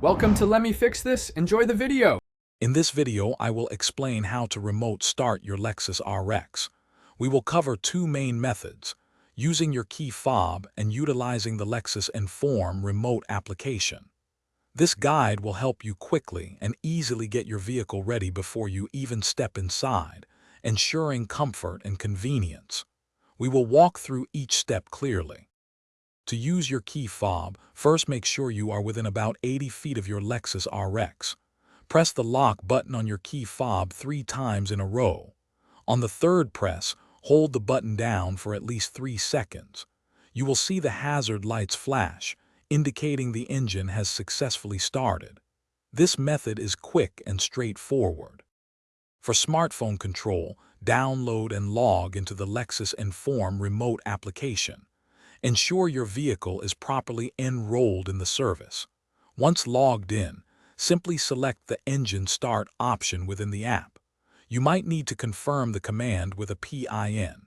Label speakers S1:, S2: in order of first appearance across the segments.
S1: Welcome to Let Me Fix This. Enjoy the video.
S2: In this video, I will explain how to remote start your Lexus RX. We will cover two main methods, using your key fob and utilizing the Lexus Inform remote application. This guide will help you quickly and easily get your vehicle ready before you even step inside, ensuring comfort and convenience. We will walk through each step clearly. To use your key fob, first make sure you are within about 80 feet of your Lexus RX. Press the lock button on your key fob 3 times in a row. On the third press, hold the button down for at least 3 seconds. You will see the hazard lights flash, indicating the engine has successfully started. This method is quick and straightforward. For smartphone control, download and log into the Lexus Inform remote application. Ensure your vehicle is properly enrolled in the service. Once logged in, simply select the Engine Start option within the app. You might need to confirm the command with a PIN.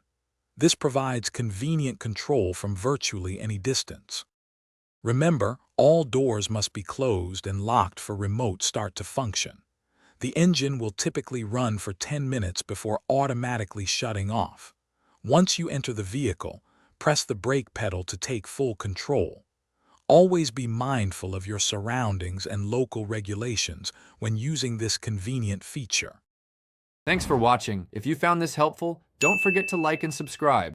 S2: This provides convenient control from virtually any distance. Remember, all doors must be closed and locked for remote start to function. The engine will typically run for 10 minutes before automatically shutting off. Once you enter the vehicle, press the brake pedal to take full control. Always be mindful of your surroundings and local regulations when using this convenient feature.
S1: Thanks for watching. If you found this helpful, don't forget to like and subscribe.